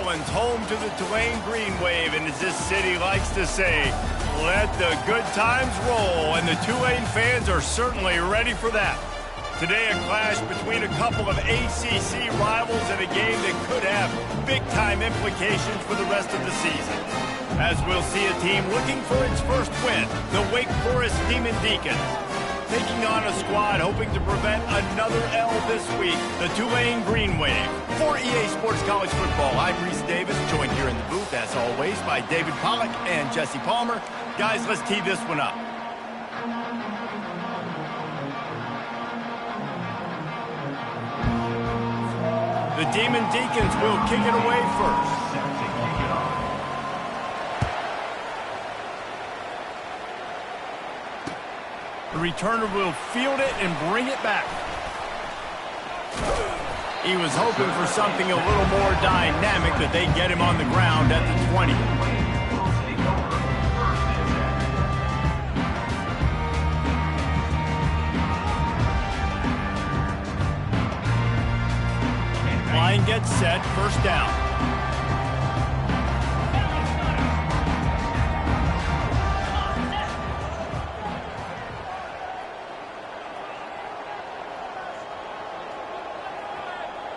one's home to the Tulane Green Wave, and as this city likes to say, let the good times roll, and the Tulane fans are certainly ready for that. Today, a clash between a couple of ACC rivals in a game that could have big-time implications for the rest of the season. As we'll see a team looking for its first win, the Wake Forest Demon Deacons, taking on a squad hoping to prevent another L this week, the Tulane Green Wave. For EA Sports College Football, I'm Reese Davis, joined here in the booth, as always, by David Pollack and Jesse Palmer. Guys, let's tee this one up. The Demon Deacons will kick it away first. The returner will field it and bring it back. He was hoping for something a little more dynamic, but they get him on the ground at the 20. Line gets set, first down.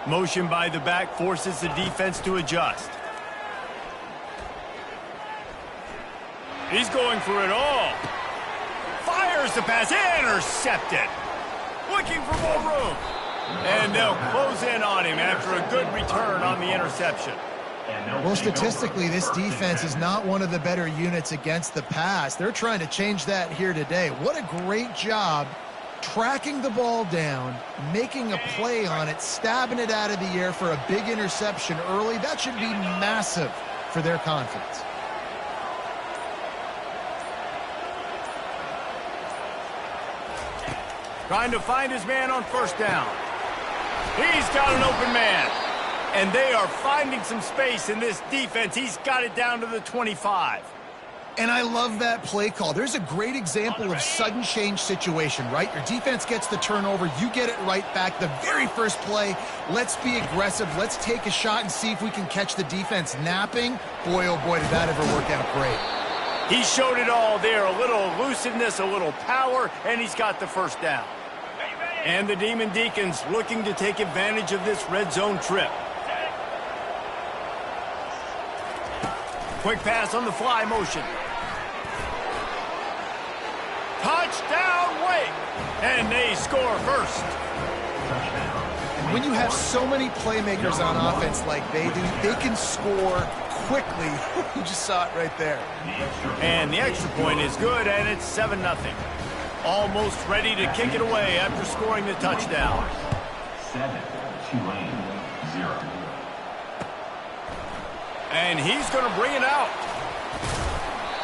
Motion by the back forces the defense to adjust. He's going for it all. Fires the pass, intercepted. Looking for more room. And they'll close in on him after a good return on the interception. Well, statistically, this defense is not one of the better units against the pass. They're trying to change that here today. What a great job tracking the ball down, making a play on it, stabbing it out of the air for a big interception early. That should be massive for their confidence. Trying to find his man on first down. He's got an open man. And they are finding some space in this defense. He's got it down to the 25. And I love that play call. There's a great example of sudden change situation, right? Your defense gets the turnover. You get it right back. The very first play, let's be aggressive. Let's take a shot and see if we can catch the defense napping. Boy, oh boy, did that ever work out great. He showed it all there. A little elusiveness, a little power, and he's got the first down. And the Demon Deacons looking to take advantage of this red zone trip. Quick pass on the fly motion. Touchdown, Wake! And they score first. And when you have so many playmakers on offense like they do, they can score quickly. You just saw it right there. And the extra point is good, and it's 7-0. Almost ready to kick it away after scoring the touchdown. 7, Tulane, 0. And he's going to bring it out.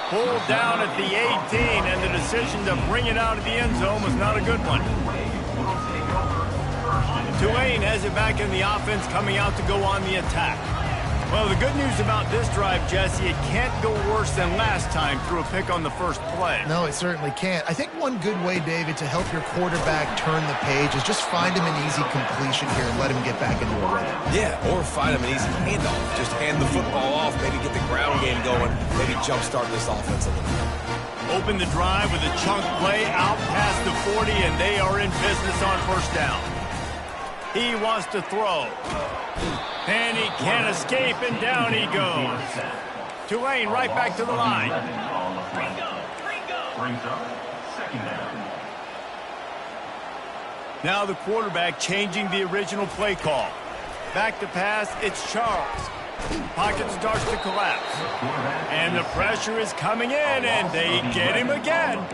Pulled down at the 18, and the decision to bring it out of the end zone was not a good one. Tulane has it back in the offense, coming out to go on the attack. Well, the good news about this drive, Jesse, it can't go worse than last time through a pick on the first play. No, it certainly can't. I think one good way, David, to help your quarterback turn the page is just find him an easy completion here and let him get back into a rhythm. Yeah, or find him an easy handoff. Just hand the football off, maybe get the ground game going, maybe jumpstart this offense a little bit. Open the drive with a chunk play out past the 40, and they are in business on first down. He wants to throw. And he can't escape, and down he goes. Tulane right back to the line. Now the quarterback changing the original play call. Back to pass, it's Charles. Pocket starts to collapse. And the pressure is coming in, and they get him again.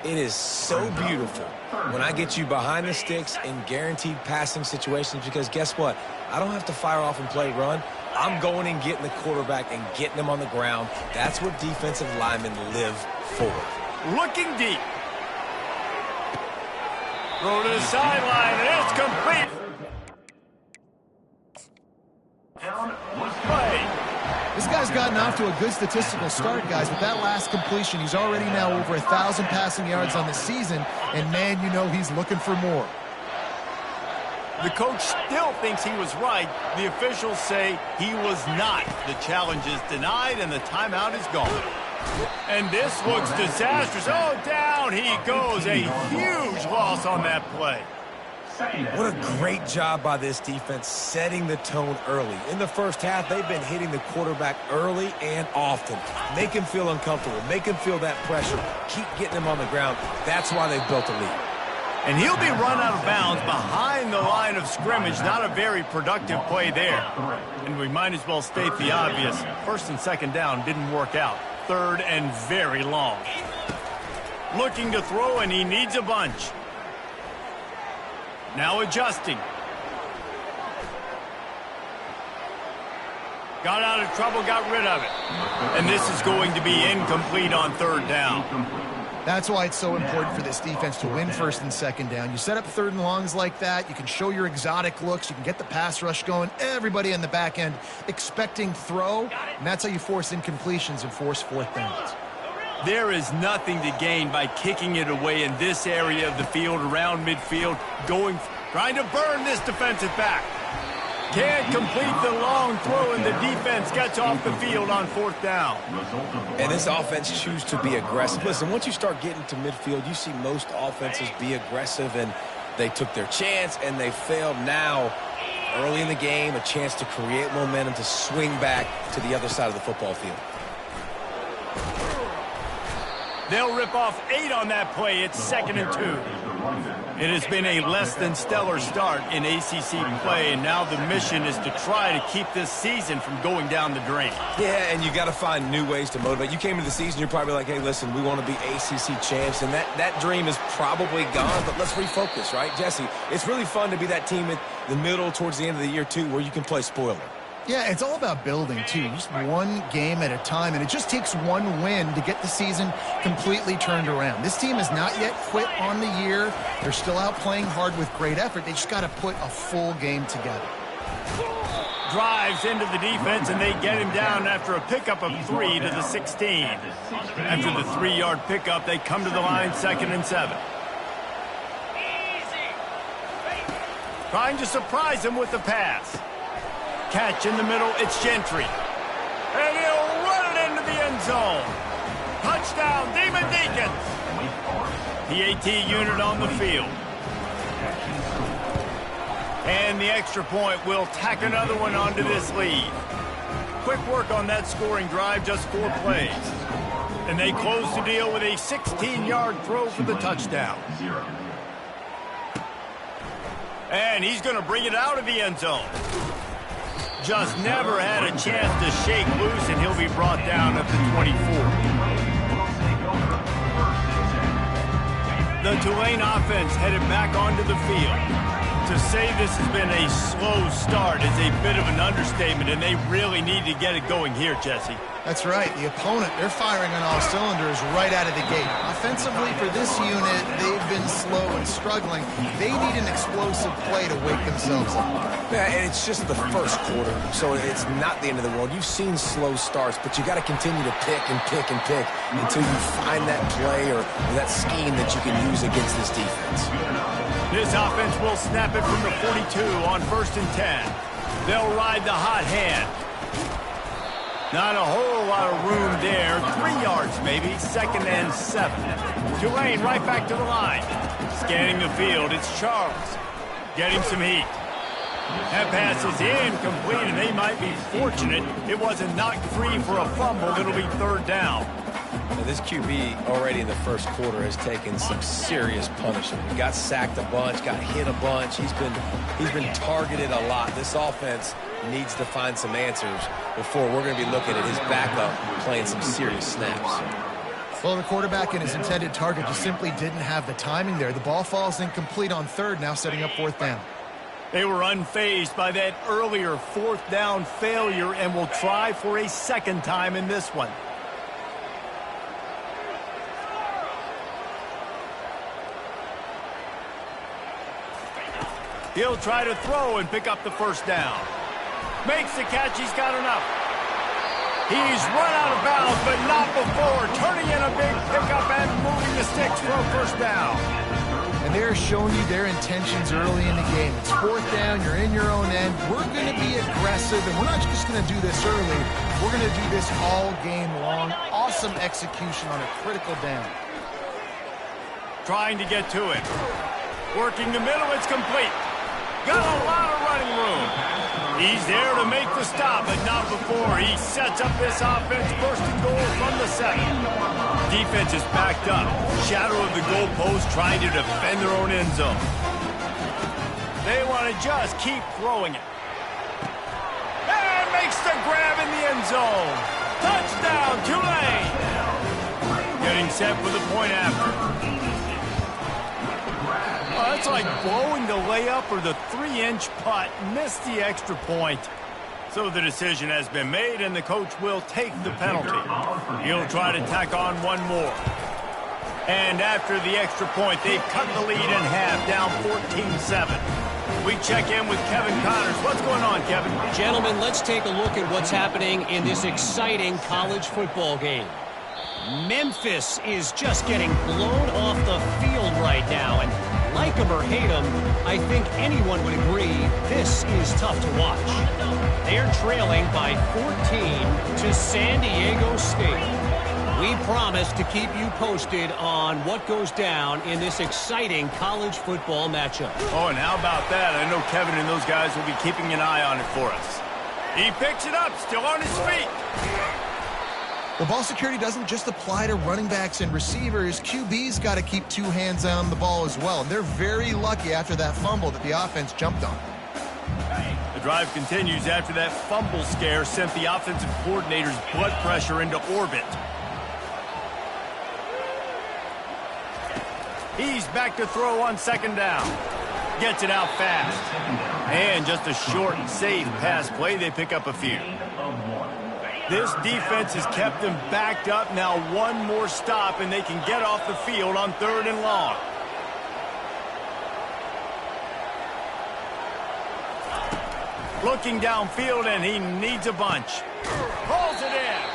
It is so beautiful when I get you behind the sticks in guaranteed passing situations, because guess what? I don't have to fire off and play run. I'm going and getting the quarterback and getting him on the ground. That's what defensive linemen live for. Looking deep. Throw to the sideline, and it's complete. Play. This guy's gotten off to a good statistical start, guys. With that last completion, he's already now over 1,000 passing yards on the season, and man, you know he's looking for more. The coach still thinks he was right. The officials say he was not. The challenge is denied, and the timeout is gone. And this looks disastrous. Oh, down he goes. A huge loss on that play. What a great job by this defense setting the tone early. In the first half, they've been hitting the quarterback early and often. Make him feel uncomfortable. Make him feel that pressure. Keep getting him on the ground. That's why they've built a lead. And he'll be run out of bounds behind the line of scrimmage. Not a very productive play there. And we might as well state the obvious. First and second down didn't work out. Third and very long. Looking to throw, and he needs a bunch. Now adjusting. Got out of trouble, got rid of it. And this is going to be incomplete on third down. That's why it's so important for this defense to win first and second down. You set up third and longs like that. You can show your exotic looks. You can get the pass rush going. Everybody in the back end expecting throw. And that's how you force incompletions and force fourth downs. There is nothing to gain by kicking it away in this area of the field, around midfield, trying to burn this defensive back. Can't complete the long throw, and the defense gets off the field on fourth down. And this offense chooses to be aggressive. Listen, once you start getting to midfield, you see most offenses be aggressive, and they took their chance, and they failed. Now, early in the game, a chance to create momentum, to swing back to the other side of the football field. They'll rip off 8 on that play. It's 2nd and 2. It has been a less than stellar start in ACC play, and now the mission is to try to keep this season from going down the drain. Yeah, and you got to find new ways to motivate. You came into the season, you're probably like, hey, listen, we want to be ACC champs, and that dream is probably gone, but let's refocus, right, Jesse? It's really fun to be that team at the middle, towards the end of the year, too, where you can play spoiler. Yeah, it's all about building, too. Just one game at a time, and it just takes one win to get the season completely turned around. This team has not yet quit on the year. They're still out playing hard with great effort. They just got to put a full game together. Drives into the defense, and they get him down after a pickup of 3 to the 16. After the 3-yard pickup, they come to the line, 2nd and 7. Trying to surprise him with the pass. Catch in the middle, it's Gentry. And he'll run it into the end zone. Touchdown, Demon Deacons. PAT unit on the field. And the extra point will tack another one onto this lead. Quick work on that scoring drive, just 4 plays. And they close the deal with a 16-yard throw for the touchdown. And he's going to bring it out of the end zone. Just never had a chance to shake loose, and he'll be brought down at the 24. The Tulane offense headed back onto the field. To say this has been a slow start is a bit of an understatement, and they really need to get it going here, Jesse. That's right. The opponent, they're firing on all cylinders right out of the gate. Offensively, for this unit, they've been slow and struggling. They need an explosive play to wake themselves up. Yeah, and it's just the first quarter, so it's not the end of the world. You've seen slow starts, but you got to continue to pick and pick and pick until you find that play or that scheme that you can use against this defense. This offense will snap it from the 42 on 1st and 10. They'll ride the hot hand. Not a whole lot of room there. 3 yards maybe. 2nd and 7. Tulane right back to the line. Scanning the field, it's Charles. Getting some heat. That pass is incomplete, and they might be fortunate it wasn't knocked free for a fumble. It'll be 3rd down. Now, this QB already in the first quarter has taken some serious punishment. He got sacked a bunch, got hit a bunch. He's been targeted a lot. This offense needs to find some answers before we're going to be looking at his backup playing some serious snaps. Well, the quarterback and his intended target just simply didn't have the timing there. The ball falls incomplete on 3rd, now setting up 4th down. They were unfazed by that earlier 4th down failure and will try for a 2nd time in this one. He'll try to throw and pick up the 1st down. Makes the catch, he's got enough. He's run out of bounds, but not before. Turning in a big pickup and moving the sticks for a 1st down. And they're showing you their intentions early in the game. It's fourth down, you're in your own end. We're going to be aggressive, and we're not just going to do this early. We're going to do this all game long. Awesome execution on a critical down. Trying to get to it. Working the middle, it's complete. Got a lot of running room. He's there to make the stop, but not before he sets up this offense. First and goal from the 7. Defense is backed up. Shadow of the goalpost trying to defend their own end zone. They want to just keep throwing it. And makes the grab in the end zone. Touchdown, Tulane. Getting set for the point after. Oh, that's like blowing the layup or the 3-inch putt. Missed the extra point. So the decision has been made, and the coach will take the penalty. He'll try to tack on one more. And after the extra point, they've cut the lead in half, down 14-7. We check in with Kevin Connors. What's going on, Kevin? Gentlemen, let's take a look at what's happening in this exciting college football game. Memphis is just getting blown off the field right now, and like him or hate him, I think anyone would agree this is tough to watch. They're trailing by 14 to San Diego State. We promise to keep you posted on what goes down in this exciting college football matchup. Oh, and how about that? I know Kevin and those guys will be keeping an eye on it for us. He picks it up, still on his feet. Well, ball security doesn't just apply to running backs and receivers. QB's got to keep two hands on the ball as well. And they're very lucky after that fumble that the offense jumped on. The drive continues after that fumble scare sent the offensive coordinator's blood pressure into orbit. He's back to throw on second down. Gets it out fast. And just a short, safe pass play. They pick up a few. This defense has kept them backed up. Now one more stop, and they can get off the field on 3rd and long. Looking downfield, and he needs a bunch. Pulls it in.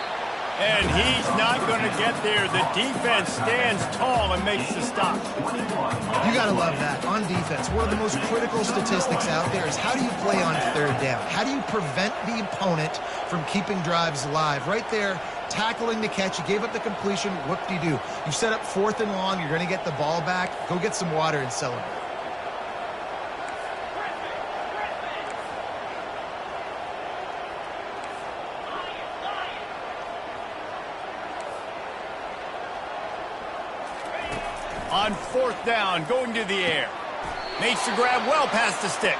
And he's not going to get there. The defense stands tall and makes the stop. You got to love that. On defense, one of the most critical statistics out there is how do you play on 3rd down? How do you prevent the opponent from keeping drives alive? Right there, tackling the catch. You gave up the completion. Whoop-de-doo. You set up 4th and long. You're going to get the ball back. Go get some water and celebrate. On 4th down, going to the air. Makes the grab well past the sticks.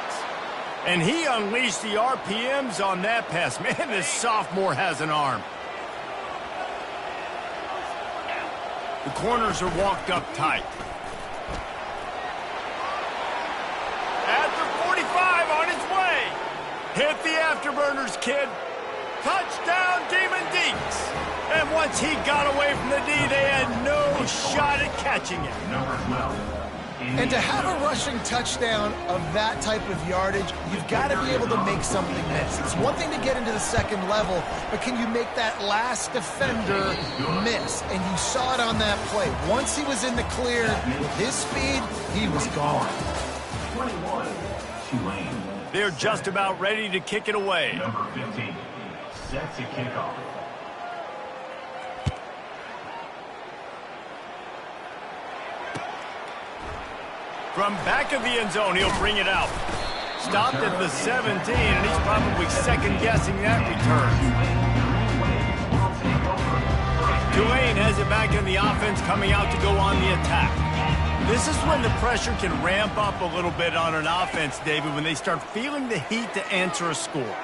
And he unleashed the RPMs on that pass. Man, this sophomore has an arm. The corners are walked up tight. At the 45, on his way. Hit the afterburners, kid. Touchdown, Demon Deeks. And once he got away from the D, they had no shot at catching it. And to have a rushing touchdown of that type of yardage, you've got to be able to make something miss. It's one thing to get into the 2nd level, but can you make that last defender miss? And you saw it on that play. Once he was in the clear, with his speed, he was gone. They're just about ready to kick it away. Number 15 sets a kickoff. From back of the end zone, he'll bring it out. Stopped at the 17, and he's probably second-guessing that return. Tulane has it back in the offense, coming out to go on the attack. This is when the pressure can ramp up a little bit on an offense, David, when they start feeling the heat to answer a score.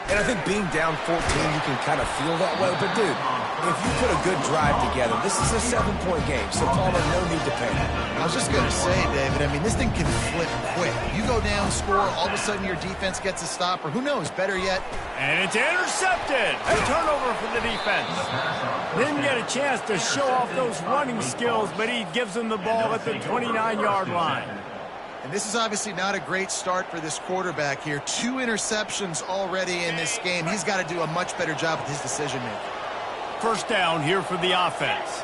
And I think being down 14, you can kind of feel that way. But, dude, if you put a good drive together, this is a 7-point game. So, Palmer, no need to panic. I was just going to say, David, I mean, this thing can flip quick. You go down, score, all of a sudden your defense gets a stop, or who knows, better yet. And it's intercepted. A turnover for the defense. Didn't get a chance to show off those running skills, but he gives them the ball at the 29-yard line. And this is obviously not a great start for this quarterback here. 2 interceptions already in this game. He's got to do a much better job with his decision-making. First down here for the offense.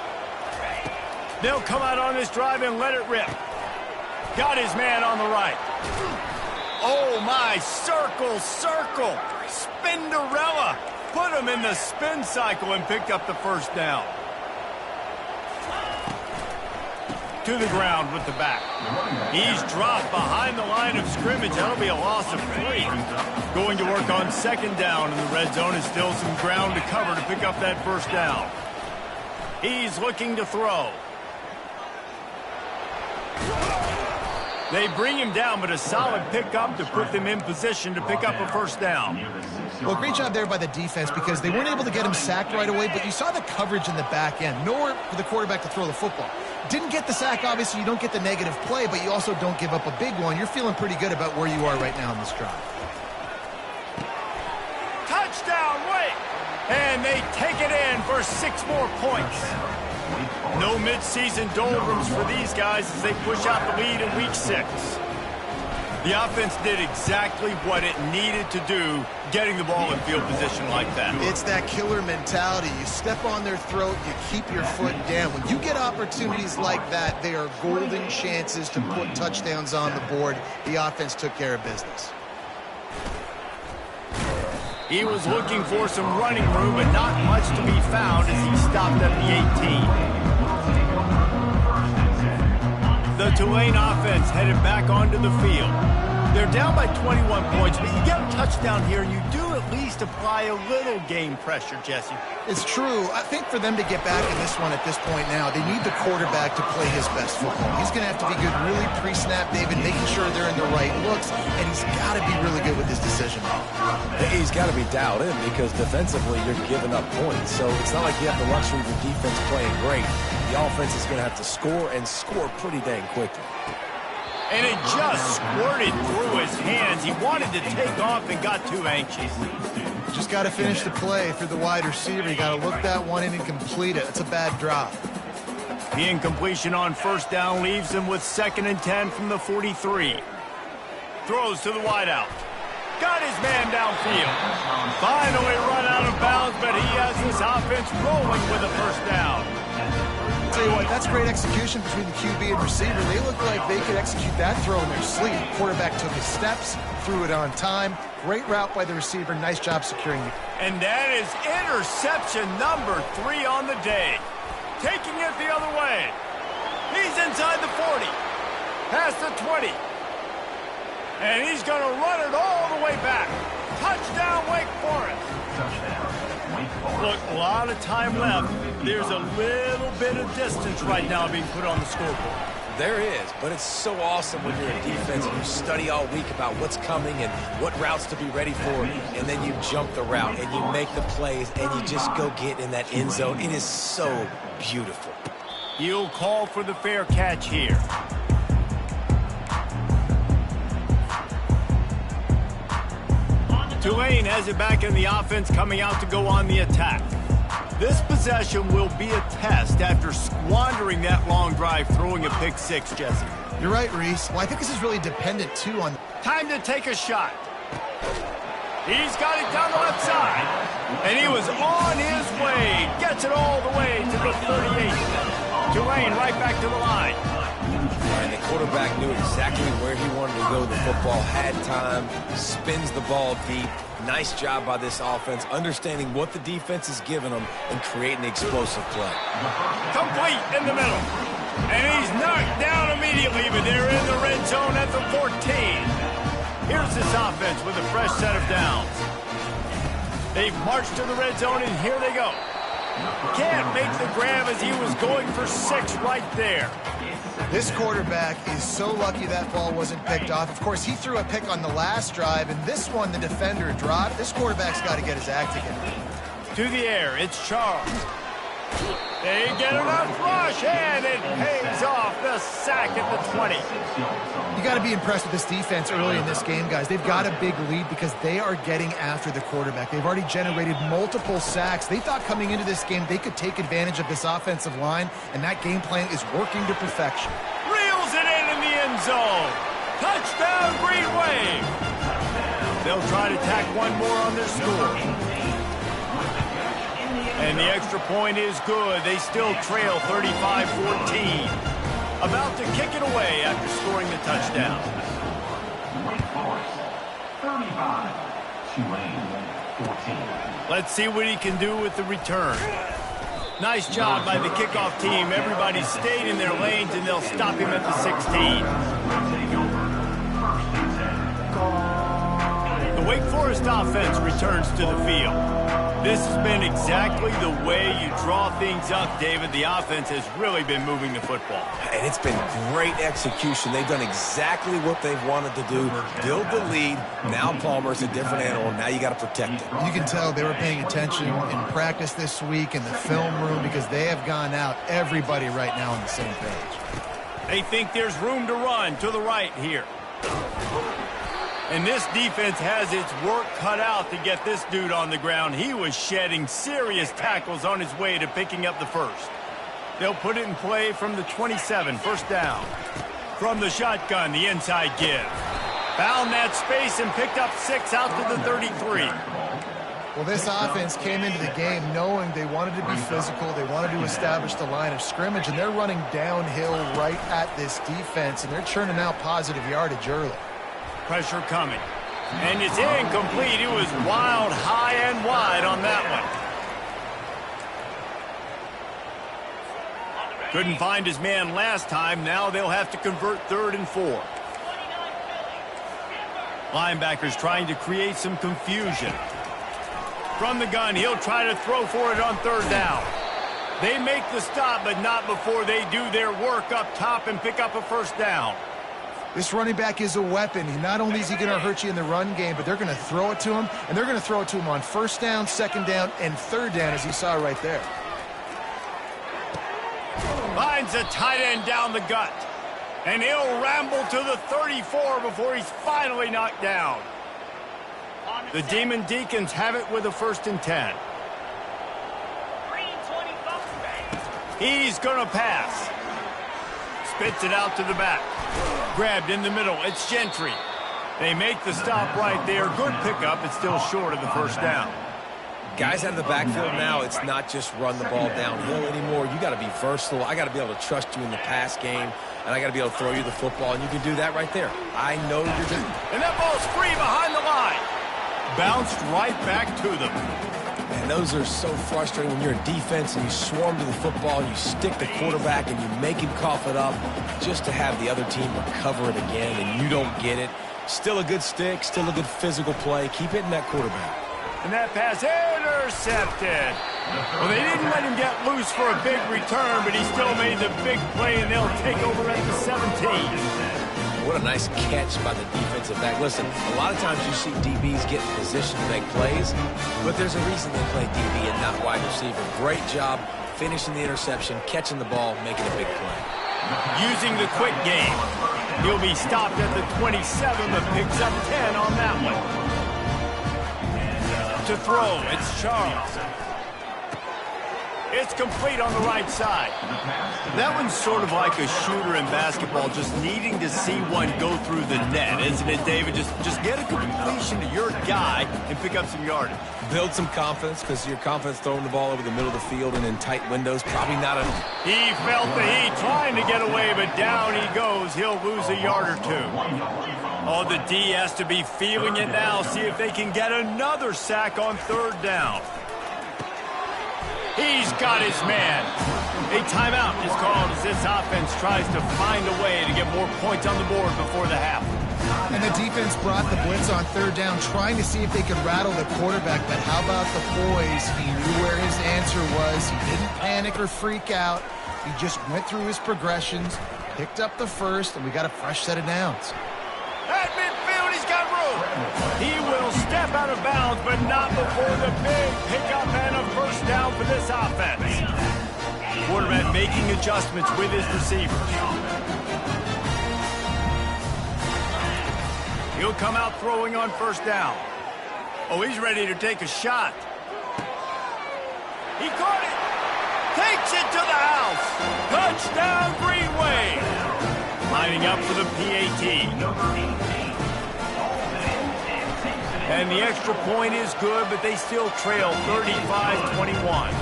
They'll come out on this drive and let it rip. Got his man on the right. Oh, my. Circle, circle. Spinderella. Put him in the spin cycle and picked up the first down. To the ground with the back. He's dropped behind the line of scrimmage. That'll be a loss of 3. Going to work on second down in the red zone, and still some ground to cover to pick up that first down. He's looking to throw. They bring him down, but a solid pickup to put them in position to pick up a first down. Well, great job there by the defense because they weren't able to get him sacked right away, but you saw the coverage in the back end. Nowhere for the quarterback to throw the football. Didn't get the sack, obviously. You don't get the negative play, but you also don't give up a big one. You're feeling pretty good about where you are right now in this drive. Touchdown, Wake! And they take it in for 6 more points. No midseason doldrums for these guys as they push out the lead in week 6. The offense did exactly what it needed to do, getting the ball in field position like that. It's that killer mentality. You step on their throat, you keep your foot down. When you get opportunities like that, they are golden chances to put touchdowns on the board. The offense took care of business. He was looking for some running room, but not much to be found as he stopped at the 18. The Tulane offense headed back onto the field. They're down by 21 points, but you get a touchdown here, you do at least apply a little game pressure, Jesse. It's true. I think for them to get back in this one at this point now, they need the quarterback to play his best football. He's going to have to be good really pre-snap, David, making sure they're in the right looks, and he's got to be really good with his decision. He's got to be dialed in because defensively you're giving up points. So it's not like you have the luxury of your defense playing great. The offense is going to have to score and score pretty dang quickly. And it just squirted through his hands. He wanted to take off and got too anxious. Just got to finish the play through the wide receiver. You got to look that one in and complete it. It's a bad drop. The incompletion on first down leaves him with 2nd and 10 from the 43. Throws to the wideout. Got his man downfield. Finally run out of bounds, but he has this offense rolling with a first down. Tell you what, that's great execution between the QB and receiver. They look like they could execute that throw in their sleep. Quarterback took his steps, threw it on time. Great route by the receiver. Nice job securing it. And that is interception number 3 on the day. Taking it the other way. He's inside the 40. Past the 20. And he's going to run it all the way back. Touchdown, Wake Forest. Look, a lot of time left. There's a little bit of distance right now being put on the scoreboard. There is, but it's so awesome when you're in defense and you study all week about what's coming and what routes to be ready for, and then you jump the route and you make the plays and you just go get in that end zone. It is so beautiful. He'll call for the fair catch here. Tulane has it back in the offense, coming out to go on the attack. This possession will be a test after squandering that long drive, throwing a pick 6, Jesse. You're right, Reese. Well, I think this is really dependent, too, on... Time to take a shot. He's got it down the left side. And he was on his way. Gets it all the way to the 38. Tulane right back to the line. And the quarterback knew exactly where he wanted to go. The football had time, spins the ball deep. Nice job by this offense, understanding what the defense is giving them and creating explosive play. Complete in the middle. And he's knocked down immediately, but they're in the red zone at the 14. Here's this offense with a fresh set of downs. They've marched to the red zone, and here they go. Can't make the grab as he was going for 6 right there. This quarterback is so lucky that ball wasn't picked off. Of course, he threw a pick on the last drive, and this one the defender dropped. This quarterback's got to get his act together. To the air, it's Charles. They get enough rush, and it pays off the sack at the 20. You got to be impressed with this defense early in this game, guys. They've got a big lead because they are getting after the quarterback. They've already generated multiple sacks. They thought coming into this game they could take advantage of this offensive line, and that game plan is working to perfection. Reels it in the end zone. Touchdown, Green Wave. They'll try to tack one more on their score. And the extra point is good. They still trail 35-14. about to kick it away after scoring the touchdown. Wake Forest, 35. Tulane, 14. Let's see what he can do with the return. Nice job by the kickoff team. Everybody stayed in their lanes, and they'll stop him at the 16. Take over. First and 10. The Wake Forest offense returns to the field. This has been exactly the way you draw things up, David. The offense has really been moving the football. And it's been great execution. They've done exactly what they've wanted to do. Build the lead. Now Palmer's a different animal. Now you got to protect it. You can tell they were paying attention in practice this week in the film room because they have gone out, everybody right now on the same page. They think there's room to run to the right here. And this defense has its work cut out to get this dude on the ground. He was shedding serious tackles on his way to picking up the first. They'll put it in play from the 27, first down. From the shotgun, the inside give. Found that space and picked up 6 out to the 33. Well, this offense came into the game knowing they wanted to be physical, they wanted to establish the line of scrimmage, and they're running downhill right at this defense, and they're churning out positive yardage early. Pressure coming. And it's incomplete. It was wild, high and wide on that one. Couldn't find his man last time. Now they'll have to convert 3rd and 4. Linebackers trying to create some confusion. From the gun, he'll try to throw for it on 3rd down. They make the stop, but not before they do their work up top and pick up a first down. This running back is a weapon. Not only is he going to hurt you in the run game, but they're going to throw it to him, and they're going to throw it to him on 1st down, 2nd down, and 3rd down, as you saw right there. Finds a tight end down the gut, and he'll ramble to the 34 before he's finally knocked down. The Demon Deacons have it with a 1st and 10. He's going to pass. Spits it out to the back. Grabbed in the middle. It's Gentry. They make the stop right there. Good pickup. It's still short of the 1st down. Guys out of the backfield now, it's not just run the ball downhill anymore. You got to be versatile. I got to be able to trust you in the pass game, and I got to be able to throw you the football, and you can do that right there. I know you're doing it. And that ball's free behind the line. Bounced right back to them. And those are so frustrating when you're a defense and you swarm to the football and you stick the quarterback and you make him cough it up just to have the other team recover it again and you don't get it. Still a good stick, still a good physical play. Keep hitting that quarterback. And that pass intercepted. Well, they didn't let him get loose for a big return, but he still made the big play, and they'll take over at the 17. What a nice catch by the defensive back. Listen, a lot of times you see DBs get in position to make plays, but there's a reason they play DB and not wide receiver. Great job finishing the interception, catching the ball, making a big play. Using the quick game. He'll be stopped at the 27, but picks up 10 on that one. To throw, it's Charles. It's complete on the right side. That one's sort of like a shooter in basketball, just needing to see one go through the net, isn't it, David? Just get a completion to your guy and pick up some yardage. Build some confidence, because your confidence throwing the ball over the middle of the field and in tight windows, probably not enough. He felt the heat trying to get away, but down he goes. He'll lose a yard or 2. Oh, the D has to be feeling it now. See if they can get another sack on 3rd down. He's got his man. A timeout is called as this offense tries to find a way to get more points on the board before the half. And the defense brought the blitz on 3rd down, trying to see if they could rattle the quarterback. But how about the poise? He knew where his answer was. He didn't panic or freak out. He just went through his progressions, picked up the first, and we got a fresh set of downs. At midfield, he's got room. He will step out of bounds, but not before the big pickup and a first down for this offense. Quarterback making adjustments with his receivers. He'll come out throwing on 1st down. Oh, he's ready to take a shot. He caught it. Takes it to the house. Touchdown, Green Wave. Lining up for the PAT. And the extra point is good, but they still trail 35-21.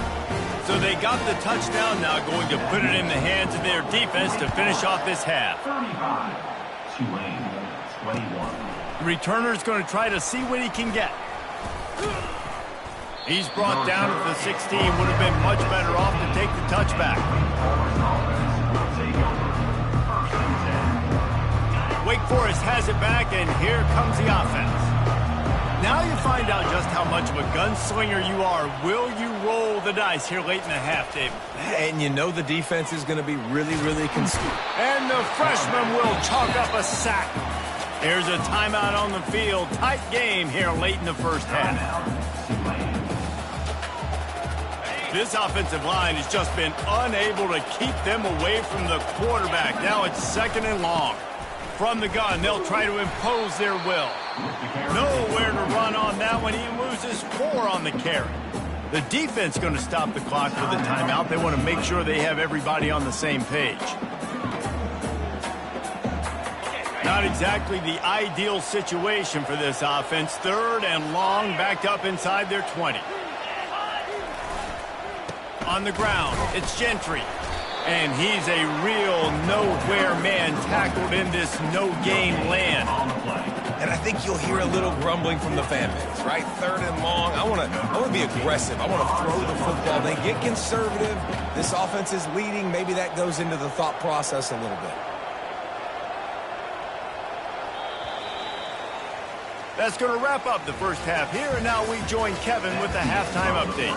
So they got the touchdown, now going to put it in the hands of their defense to finish off this half. 35. Tulane, 21. The returner's going to try to see what he can get. He's brought down at the 16. Would have been much better off to take the touchback. Wake Forest has it back, and here comes the offense. Now you find out just how much of a gunslinger you are. Will you roll the dice here late in the half, Dave? And you know the defense is going to be really, really concerned. And the freshman will chalk up a sack. Here's a timeout on the field. Tight game here late in the first half. This offensive line has just been unable to keep them away from the quarterback. Now it's 2nd and long. From the gun, they'll try to impose their will. Nowhere to run on that one. He loses 4 on the carry. The defense going to stop the clock with a timeout. They want to make sure they have everybody on the same page. Not exactly the ideal situation for this offense. 3rd and long, backed up inside their 20. On the ground, it's Gentry. And he's a real nowhere man tackled in this no-gain land. And I think you'll hear a little grumbling from the fan base, right? 3rd and long. I want to be aggressive. I want to throw the football. They get conservative. This offense is leading. Maybe that goes into the thought process a little bit. That's going to wrap up the first half here, and now we join Kevin with the halftime update.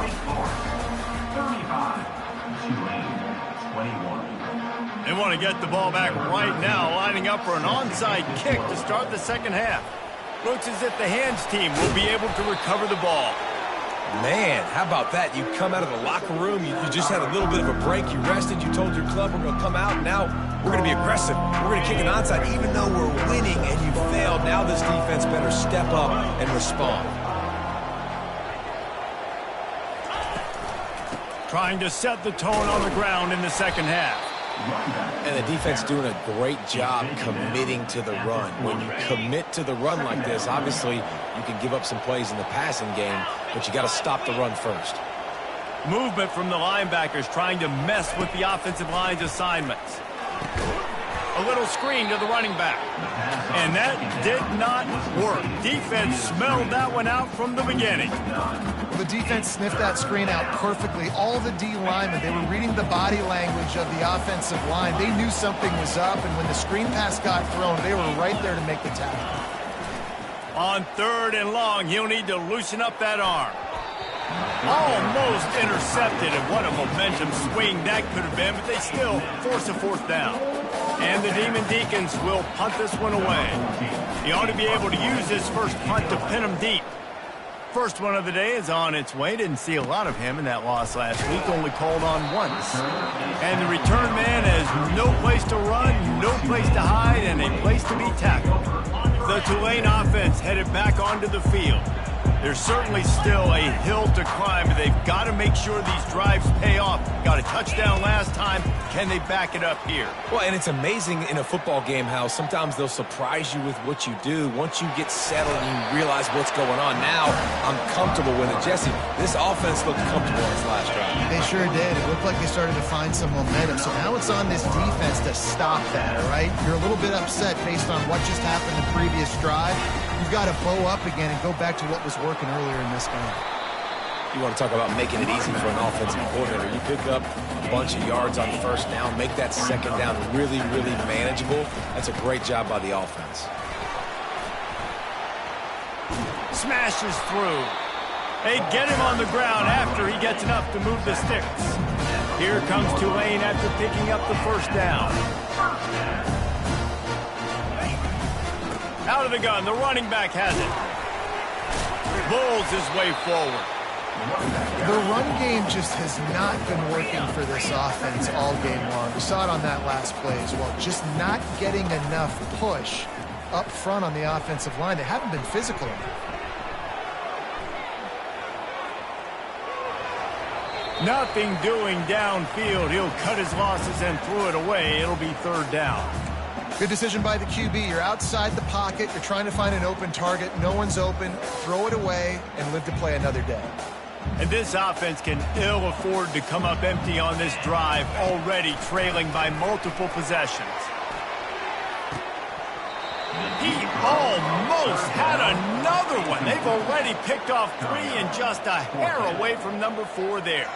Wake Forest, 35. Tulane, 21. They want to get the ball back right now, lining up for an onside kick to start the second half. Looks as if the hands team will be able to recover the ball. Man, how about that? You come out of the locker room, you just had a little bit of a break, you rested, you told your club we're going to come out, now we're going to be aggressive. We're going to kick an onside even though we're winning and you failed. Now this defense better step up and respond. Trying to set the tone on the ground in the second half. And the defense doing a great job committing to the run. When you commit to the run like this, obviously you can give up some plays in the passing game, but you got to stop the run first. Movement from the linebackers trying to mess with the offensive line's assignments. A little screen to the running back. And that did not work. Defense smelled that one out from the beginning. The defense sniffed that screen out perfectly. All the D linemen, they were reading the body language of the offensive line. They knew something was up, and when the screen pass got thrown, they were right there to make the tackle. On 3rd and long, he'll need to loosen up that arm. Almost intercepted, and what a momentum swing that could have been, but they still force a 4th down. And the Demon Deacons will punt this one away. He ought to be able to use his first punt to pin him deep. First one of the day is on its way. Didn't see a lot of him in that loss last week, only called on once. And the return man has no place to run, no place to hide, and a place to be tackled. The Tulane offense headed back onto the field. There's certainly still a hill to climb, but they've got to make sure these drives pay off. Got a touchdown last time. Can they back it up here? Well, and it's amazing in a football game how sometimes they'll surprise you with what you do. Once you get settled and you realize what's going on, now I'm comfortable with it. Jesse, this offense looked comfortable in its last drive. They sure did. It looked like they started to find some momentum. So now it's on this defense to stop that, all right? You're a little bit upset based on what just happened in the previous drive. You've got to bow up again and go back to what was working earlier in this game. You want to talk about making it easy for an offensive coordinator. You pick up a bunch of yards on 1st down, make that 2nd down really, really manageable. That's a great job by the offense. Smashes through. They get him on the ground after he gets enough to move the sticks. Here comes Tulane after picking up the 1st down. Out of the gun, the running back has it. Bulls his way forward. The run game just has not been working for this offense all game long. We saw it on that last play as well. Just not getting enough push up front on the offensive line. They haven't been physical enough. Nothing doing downfield. He'll cut his losses and throw it away. It'll be 3rd down. Good decision by the QB. You're outside the pocket. You're trying to find an open target. No one's open. Throw it away and live to play another day. And this offense can ill afford to come up empty on this drive, already trailing by multiple possessions. He almost had another one. They've already picked off 3 and just a hair away from number 4 there.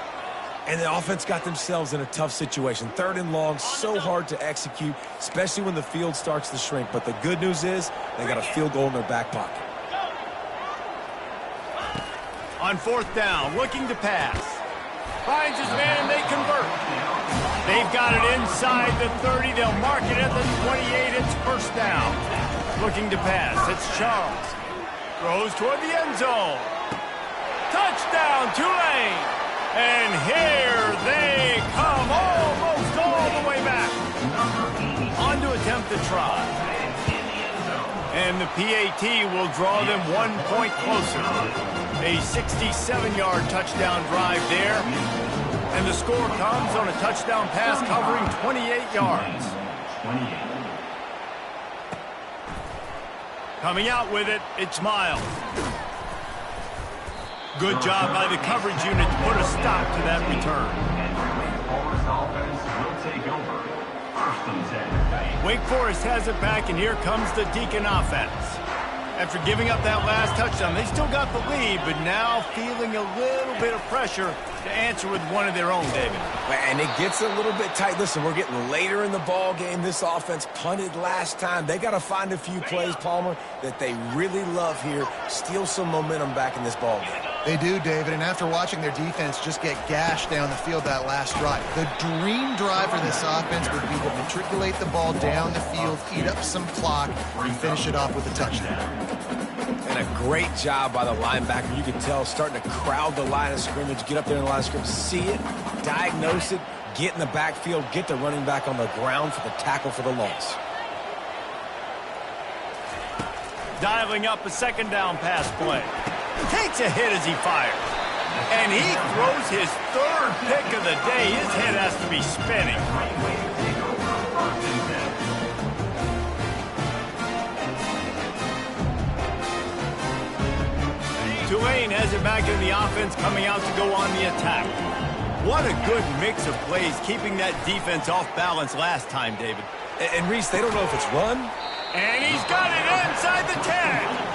And the offense got themselves in a tough situation. 3rd and long, so hard to execute, especially when the field starts to shrink. But the good news is they got a field goal in their back pocket. On 4th down, looking to pass. Finds his man and they convert. They've got it inside the 30. They'll mark it at the 28. It's 1st down. Looking to pass. It's Charles. Throws toward the end zone. Touchdown, Tulane. And here they come, almost all the way back. On to attempt the try. And the PAT will draw them 1 point closer. A 67-yard touchdown drive there. And the score comes on a touchdown pass covering 28 yards. Coming out with it, it's Miles. Good job by the coverage unit to put a stop to that return. Wake Forest has it back, and here comes the Deacon offense. After giving up that last touchdown, they still got the lead, but now feeling a little bit of pressure to answer with one of their own, David. And it gets a little bit tight. Listen, we're getting later in the ball game. This offense punted last time. They got to find a few plays, Palmer, that they really love here. Steal some momentum back in this ball game. They do, David, and after watching their defense just get gashed down the field that last drive, the dream drive for this offense would be to matriculate the ball down the field, eat up some clock, and finish it off with a touchdown. And a great job by the linebacker. You can tell starting to crowd the line of scrimmage, get up there in the line of scrimmage, see it, diagnose it, get in the backfield, get the running back on the ground for the tackle for the loss. Dialing up a 2nd down pass play. Takes a hit as he fires. And he throws his 3rd pick of the day. His head has to be spinning. Tulane has it back in the offense, coming out to go on the attack. What a good mix of plays, keeping that defense off balance last time, David. And Reese, they don't know if it's run. And he's got it inside the 10.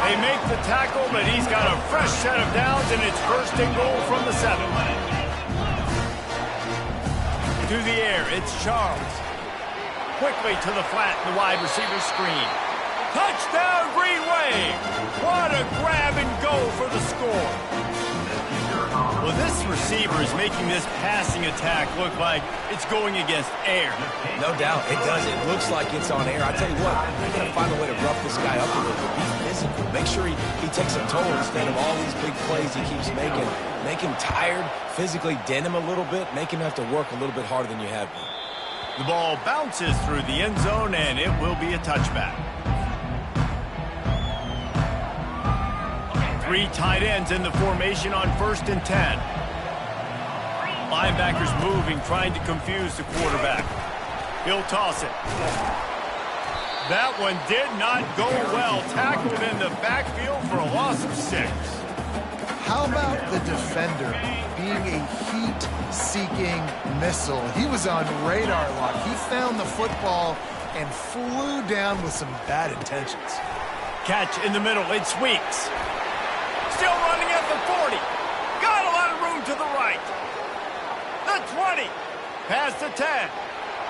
They make the tackle, but he's got a fresh set of downs, and it's 1st and goal from the 7. To the air, it's Charles. Quickly to the flat, the wide receiver screen. Touchdown, Green Wave! What a grab and go for the score. Well, this receiver is making this passing attack look like it's going against air. No doubt, it does. It looks like it's on air. I tell you what, they're going to find a way to rough this guy up a little bit. Be physical. Make sure he takes a toll instead of all these big plays he keeps making. Make him tired, physically dent him a little bit, make him have to work a little bit harder than you have been. The ball bounces through the end zone, and it will be a touchback. 3 tight ends in the formation on 1st and 10. Linebackers moving, trying to confuse the quarterback. He'll toss it. That one did not go well. Tackled in the backfield for a loss of 6. How about the defender being a heat-seeking missile? He was on radar lock. He found the football and flew down with some bad intentions. Catch in the middle. It's Weeks. Still running at the 40. Got a lot of room to the right. The 20. Past the 10.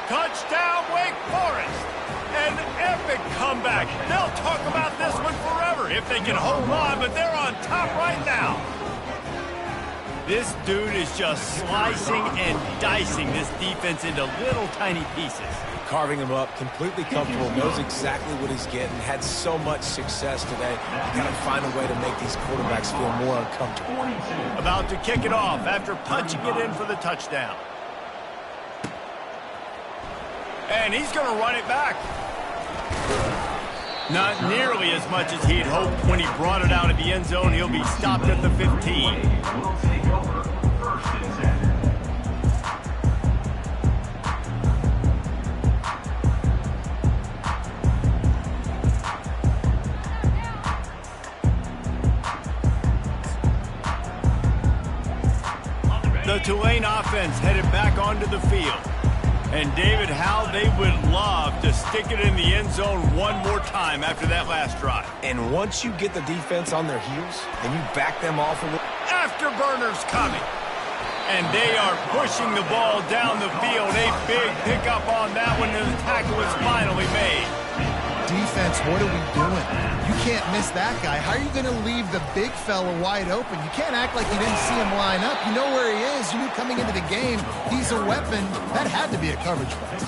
Touchdown, Wake Forest. An epic comeback. They'll talk about this one forever if they can hold on, but they're on top right now. This dude is just slicing and dicing this defense into little tiny pieces. Carving him up, completely comfortable, knows exactly what he's getting, had so much success today. You got to find a way to make these quarterbacks feel more uncomfortable. About to kick it off after punching it in for the touchdown. And he's going to run it back. Not nearly as much as he'd hoped when he brought it out of the end zone. He'll be stopped at the 15. The Tulane offense headed back onto the field. And David, how they would love to stick it in the end zone one more time after that last drive. And once you get the defense on their heels and you back them off a little. Afterburners coming. And they are pushing the ball down the field. A big pickup on that one, and the tackle is finally made. Defense, what are we doing? You can't miss that guy. How are you going to leave the big fella wide open? You can't act like you didn't see him line up. You know where he is. You knew coming into the game he's a weapon. That had to be a coverage play.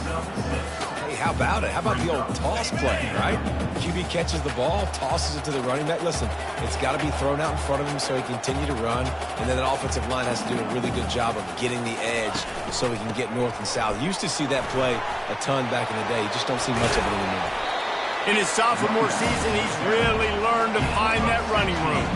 Hey, how about it? How about the old toss play, right? QB catches the ball, tosses it to the running back. Listen, it's got to be thrown out in front of him so he can continue to run. And then that offensive line has to do a really good job of getting the edge so he can get north and south. You used to see that play a ton back in the day. You just don't see much of it anymore. In his sophomore season, he's really learned to find that running room.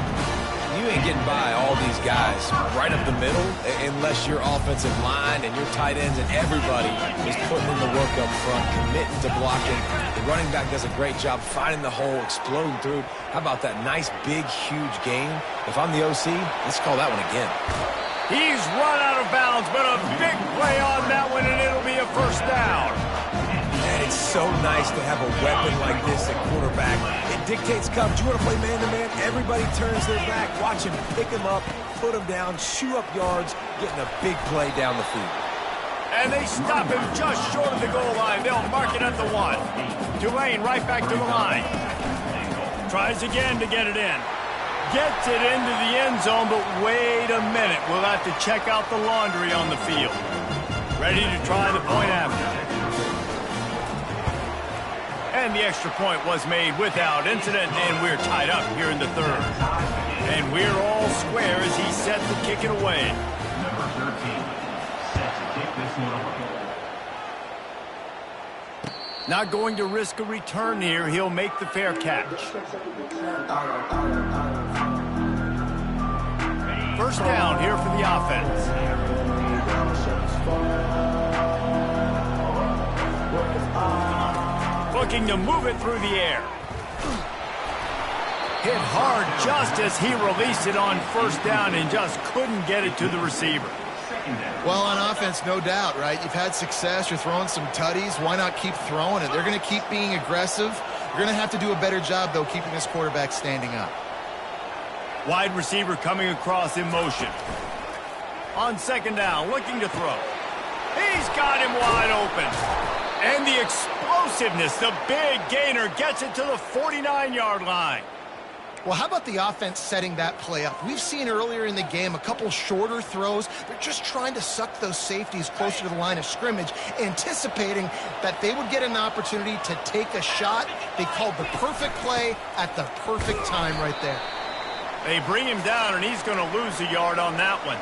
You ain't getting by all these guys right up the middle unless your offensive line and your tight ends and everybody is putting in the work up front, committing to blocking. The running back does a great job finding the hole, exploding through. How about that nice, big, huge gain? If I'm the OC, let's call that one again. He's run out of bounds, but a big play on that one, and it'll be a first down. And it's so nice to have a weapon like this at quarterback. It dictates coverage. You want to play man-to-man? Everybody turns their back. Watch him pick him up, put him down, chew up yards, getting a big play down the field. And they stop him just short of the goal line. They'll mark it at the 1. Tulane right back to the line. Tries again to get it in. Gets it into the end zone, but wait a minute. We'll have to check out the laundry on the field. Ready to try the point after. And the extra point was made without incident, and we're tied up here in the third. And we're all square as he set to kick it away. Number 13, set to kick this one away. Not going to risk a return here. He'll make the fair catch. First down here for the offense. Looking to move it through the air. Hit hard just as he released it on first down and just couldn't get it to the receiver. Well, on offense, no doubt, right? You've had success. You're throwing some tutties. Why not keep throwing it? They're going to keep being aggressive. You're going to have to do a better job, though, keeping this quarterback standing up. Wide receiver coming across in motion. On second down, looking to throw. He's got him wide open. And the explosiveness, the big gainer gets it to the 49-yard line. Well, how about the offense setting that play up? We've seen earlier in the game a couple shorter throws. They're just trying to suck those safeties closer to the line of scrimmage, anticipating that they would get an opportunity to take a shot. They called the perfect play at the perfect time right there. They bring him down, and he's going to lose a yard on that one.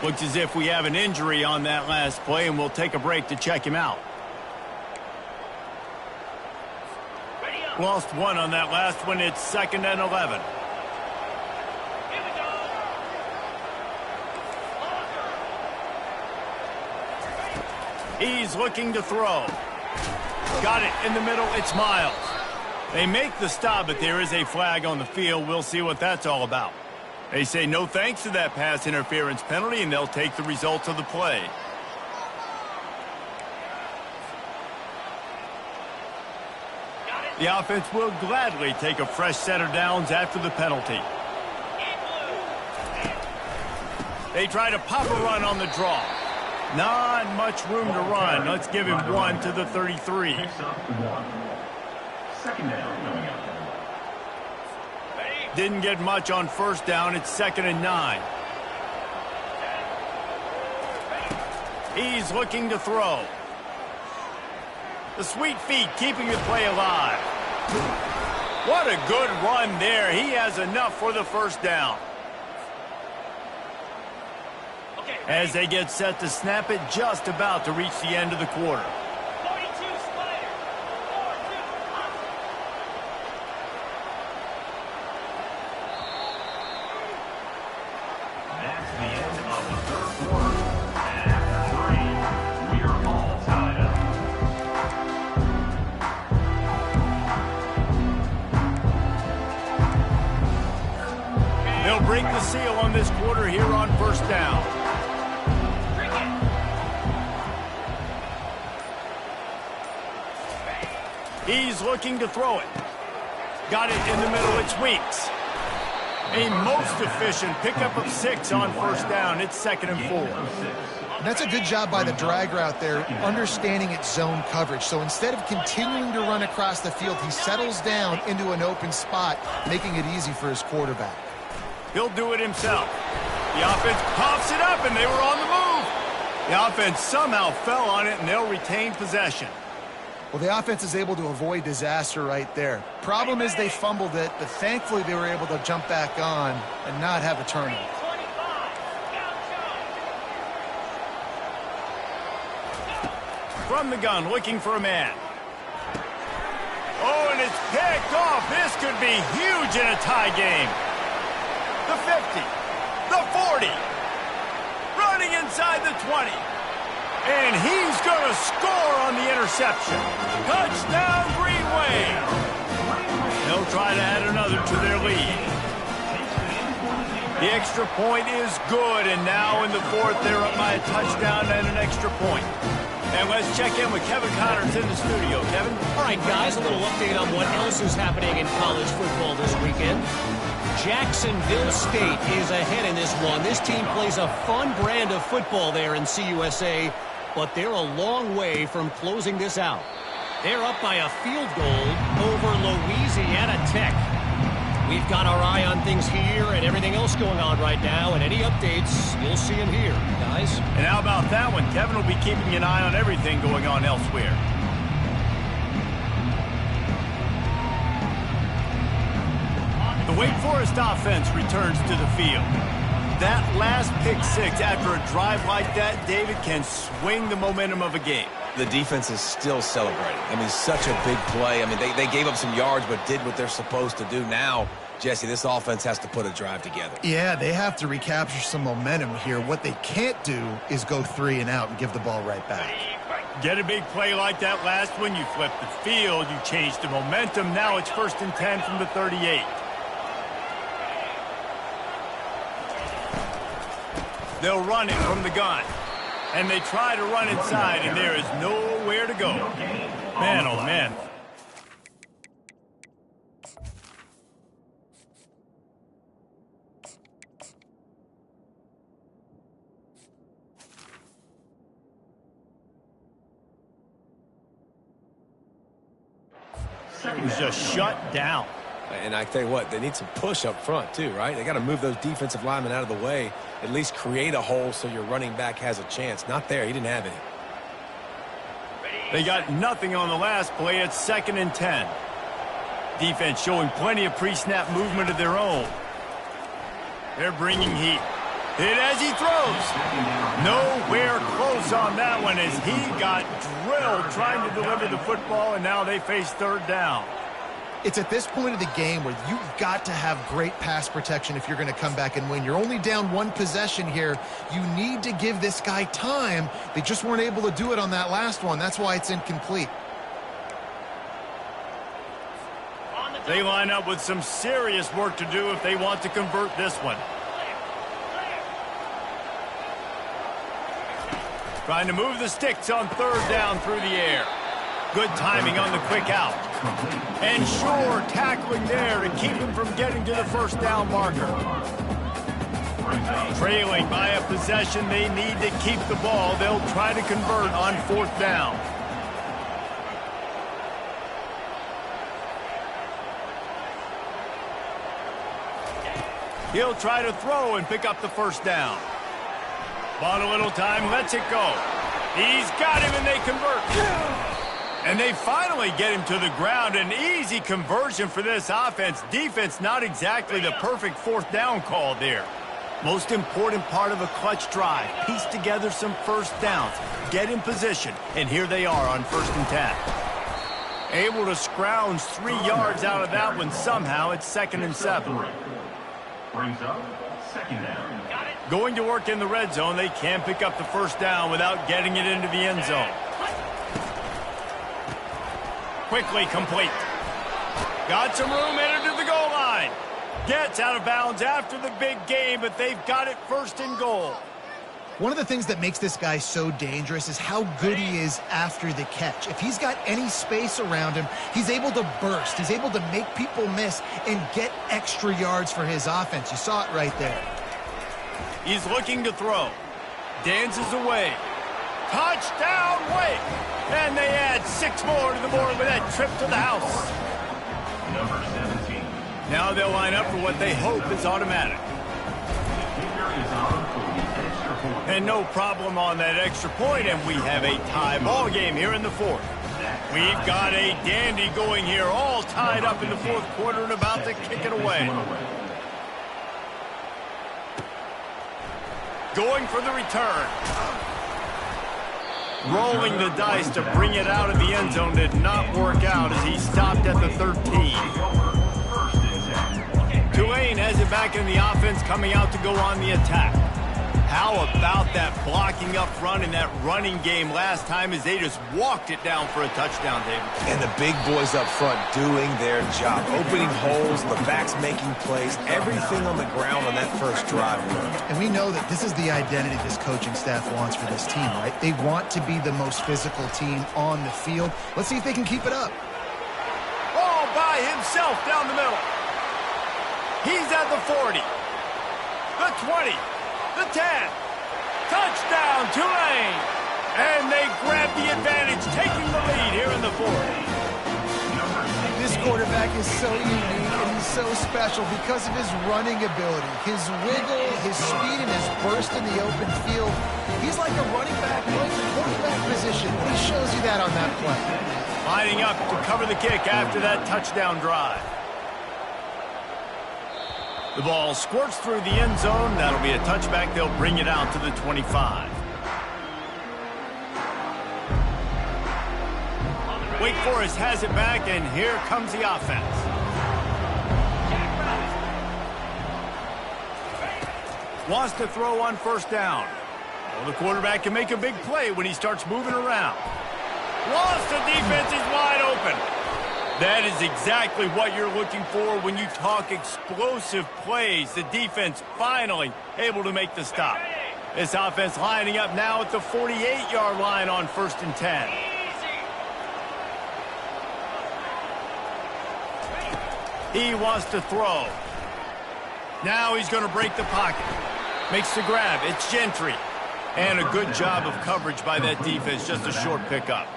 Looks as if we have an injury on that last play, and we'll take a break to check him out. Lost one on that last one. It's 2nd and 11. He's looking to throw. Got it in the middle. It's Miles. They make the stop, but there is a flag on the field. We'll see what that's all about. They say no thanks to that pass interference penalty, and they'll take the results of the play. The offense will gladly take a fresh set of downs after the penalty. They try to pop a run on the draw. Not much room to run. Let's give him one to the 33. Second down coming up. Didn't get much on first down. It's 2nd and 9. He's looking to throw. The sweet feet keeping the play alive. What a good run there. He has enough for the first down. As they get set to snap it, just about to reach the end of the quarter. That's the end of the third quarter. And after 3, we are all tied up. They'll break the seal on this quarter here on first down. He's looking to throw it. Got it in the middle. It's Weeks. A most efficient pickup of 6 on first down. It's 2nd and 4. And that's a good job by the drag route there, understanding its zone coverage. So instead of continuing to run across the field, he settles down into an open spot, making it easy for his quarterback. He'll do it himself. The offense pops it up, and they were on the move. The offense somehow fell on it, and they'll retain possession. Well, the offense is able to avoid disaster right there. Problem is they fumbled it, but thankfully they were able to jump back on and not have a turnover. From the gun, looking for a man. Oh, and it's picked off. This could be huge in a tie game. The 50, the 40, running inside the 20. And he's going to score on the interception. Touchdown, Green Wave. They'll try to add another to their lead. The extra point is good, and now in the 4th, they're up by a touchdown and an extra point. And let's check in with Kevin Connors in the studio. Kevin? All right, guys, a little update on what else is happening in college football this weekend. Jacksonville State is ahead in this one. This team plays a fun brand of football there in CUSA, but they're a long way from closing this out. They're up by a field goal over Louisiana Tech. We've got our eye on things here and everything else going on right now, and any updates, you'll see them here, guys. And how about that one? Kevin will be keeping an eye on everything going on elsewhere. The Wake Forest offense returns to the field. That last pick 6 after a drive like that, David, can swing the momentum of a game. The defense is still celebrating. I mean, such a big play. I mean, they gave up some yards but did what they're supposed to do. Now, Jesse, this offense has to put a drive together. Yeah, they have to recapture some momentum here. What they can't do is go 3 and out and give the ball right back. Get a big play like that last one, you flip the field, you change the momentum. Now it's 1st and 10 from the 38. They'll run it from the gun. And they try to run inside, and there is nowhere to go. Man, oh, man. It was just shut down. And I tell you what, they need some push up front too, right? They got to move those defensive linemen out of the way, at least create a hole so your running back has a chance. Not there. He didn't have any. They got nothing on the last play. It's 2nd and 10. Defense showing plenty of pre-snap movement of their own. They're bringing heat. Hit as he throws. Nowhere close on that one as he got drilled trying to deliver the football, and now they face 3rd down. It's at this point of the game where you've got to have great pass protection if you're going to come back and win. You're only down 1 possession here. You need to give this guy time. They just weren't able to do it on that last one. That's why it's incomplete. They line up with some serious work to do if they want to convert this one. Trying to move the sticks on 3rd down through the air. Good timing on the quick out. And sure, tackling there to keep him from getting to the 1st down marker. Trailing by a possession, they need to keep the ball. They'll try to convert on 4th down. He'll try to throw and pick up the 1st down. Bought a little time, lets it go. He's got him, and they convert. And they finally get him to the ground. An easy conversion for this offense. Defense, not exactly the perfect 4th down call there. Most important part of a clutch drive. Piece together some 1st downs. Get in position. And here they are on 1st and 10. Able to scrounge 3 yards out of that one somehow. It's 2nd and 7. Brings up 2nd down. Going to work in the red zone. They can pick up the 1st down without getting it into the end zone. Quickly complete. Got some room, headed to the goal line. Gets out of bounds after the big game, but they've got it 1st and goal. One of the things that makes this guy so dangerous is how good he is after the catch. If he's got any space around him, he's able to burst. He's able to make people miss and get extra yards for his offense. You saw it right there. He's looking to throw. Dances away. Touchdown, Wake! And they add 6 more to the board with that trip to the house. Number 17. Now they'll line up for what they hope is automatic. Kicker is on for the extra point. And no problem on that extra point, and we have a tie ball game here in the fourth. We've got a dandy going here, all tied up in the fourth quarter and about to kick it away. Going for the return. Rolling the dice to bring it out of the end zone did not work out as he stopped at the 13. Tulane has it back in the offense, coming out to go on the attack. How about that blocking up front in that running game last time as they just walked it down for a touchdown, David? And the big boys up front doing their job, opening holes, the backs making plays, everything on the ground on that first drive. And we know that this is the identity this coaching staff wants for this team, right? They want to be the most physical team on the field. Let's see if they can keep it up. All by himself down the middle. He's at the 40, the 20, the 10. Touchdown, Tulane. And they grab the advantage, taking the lead here in the fourth. This quarterback is so unique and he's so special because of his running ability, his wiggle, his speed, and his burst in the open field. He's like a running back playing the quarterback position. He shows you that on that play. Lining up to cover the kick after that touchdown drive. The ball squirts through the end zone. That'll be a touchback. They'll bring it out to the 25. Wake Forest has it back, and here comes the offense. Wants to throw on first down. Well, the quarterback can make a big play when he starts moving around. Lost the defense. He's wide open. That is exactly what you're looking for when you talk explosive plays. The defense finally able to make the stop. This offense lining up now at the 48-yard line on 1st and 10. He wants to throw. Now he's going to break the pocket. Makes the grab. It's Gentry. And a good job of coverage by that defense. Just a short pickup.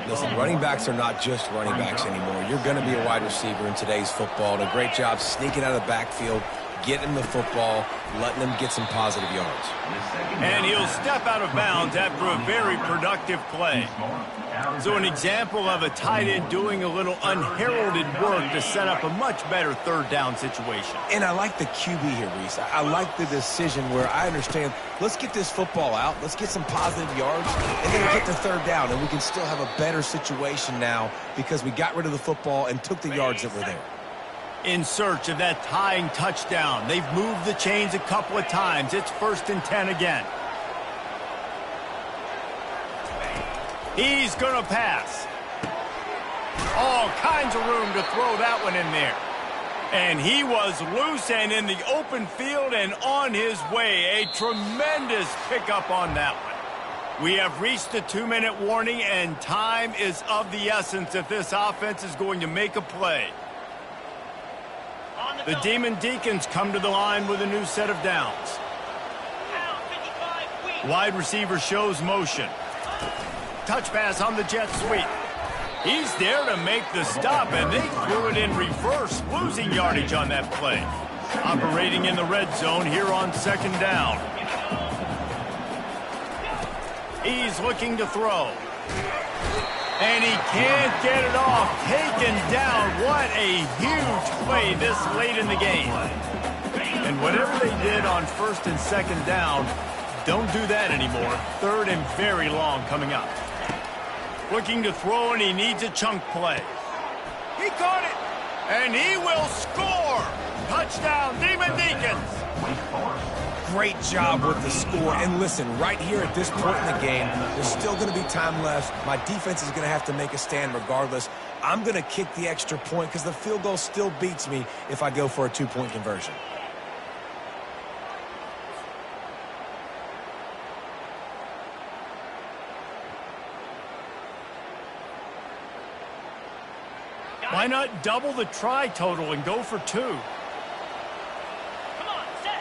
Listen, running backs are not just running backs anymore. You're going to be a wide receiver in today's football. And a great job sneaking out of the backfield, getting the football, letting them get some positive yards. And he'll step out of bounds after a very productive play. So an example of a tight end doing a little unheralded work to set up a much better third down situation. And I like the QB here, Reese. I like the decision where I understand, let's get this football out, let's get some positive yards, and then get to third down, and we can still have a better situation now because we got rid of the football and took the yards that were there. In search of that tying touchdown. They've moved the chains a couple of times. It's 1st and 10 again. He's going to pass. All kinds of room to throw that one in there. And he was loose and in the open field and on his way. A tremendous pickup on that one. We have reached the 2-minute warning, and time is of the essence if this offense is going to make a play. The Demon Deacons come to the line with a new set of downs. Wide receiver shows motion. Touch pass on the jet sweep. He's there to make the stop, and they threw it in reverse, losing yardage on that play. Operating in the red zone here on 2nd down. He's looking to throw. And he can't get it off. Taken down. What a huge play this late in the game. And whatever they did on 1st and 2nd down, don't do that anymore. 3rd and very long coming up. Looking to throw, and he needs a chunk play. He caught it, and he will score. Touchdown, Demon Deacons. Great job with the score. And listen, right here at this point in the game, there's still going to be time left. My defense is going to have to make a stand regardless. I'm going to kick the extra point because the field goal still beats me if I go for a 2-point conversion. Why not double the try total and go for 2? Come on, set.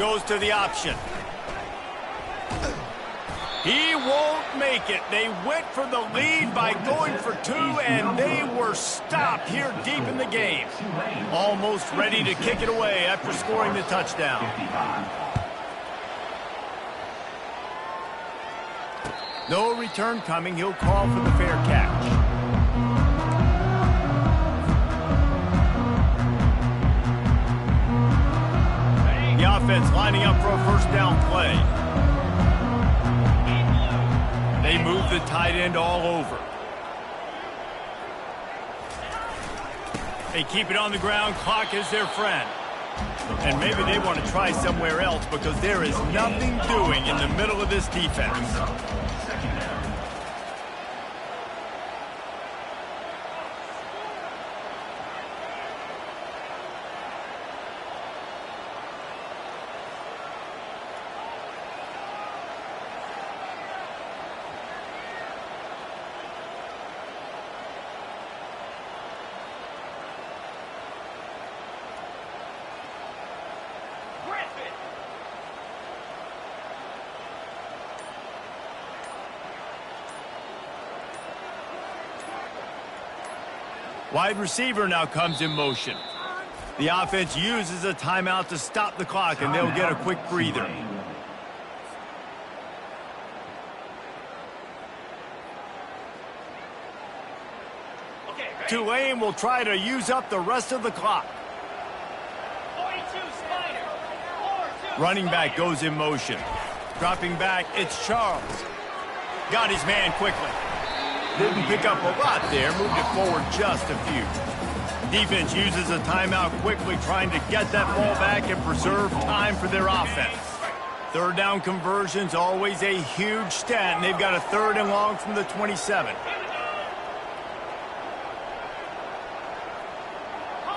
Goes to the option. He won't make it. They went for the lead by going for 2, and they were stopped here deep in the game. Almost ready to kick it away after scoring the touchdown. No return coming. He'll call for the fair catch. The offense lining up for a first down play. They move the tight end all over. They keep it on the ground. Clock is their friend. And maybe they want to try somewhere else because there is nothing doing in the middle of this defense. Wide receiver now comes in motion. The offense uses a timeout to stop the clock, and they'll get a quick breather. Tulane will try to use up the rest of the clock. 42, Spider. 4-2. Running back goes in motion. Dropping back, it's Charles. Got his man quickly. Didn't pick up a lot there, moved it forward just a few. Defense uses a timeout quickly, trying to get that ball back and preserve time for their offense. Third down conversion's always a huge stat, and they've got a 3rd and long from the 27.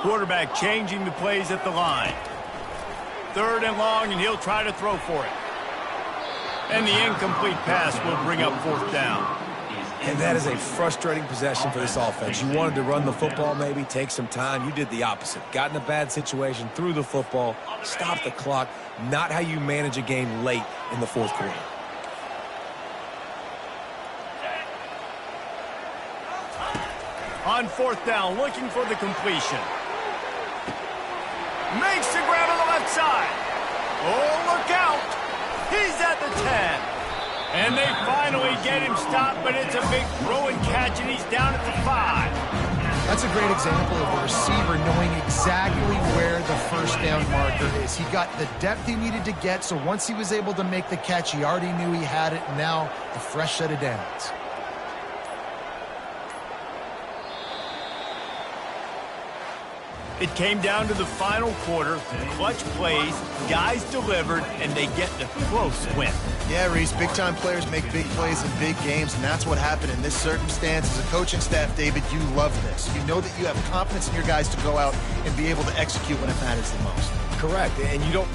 Quarterback changing the plays at the line. 3rd and long, and he'll try to throw for it. And the incomplete pass will bring up 4th down. And that is a frustrating possession for this offense. You wanted to run the football, maybe take some time. You did the opposite. Got in a bad situation, threw the football, stopped the clock. Not how you manage a game late in the 4th quarter. On 4th down, looking for the completion. Makes the grab on the left side. Oh, look out. He's at the 10. And they finally get him stopped, but it's a big throw and catch, and he's down at the 5. That's a great example of a receiver knowing exactly where the first down marker is. He got the depth he needed to get, so once he was able to make the catch, he already knew he had it, and now a fresh set of downs. It came down to the final quarter. Clutch plays, guys delivered, and they get the close win. Yeah, Reese, big-time players make big plays in big games, and that's what happened in this circumstance. As a coaching staff, David, you love this. You know that you have confidence in your guys to go out and be able to execute when it matters the most. Correct, and you don't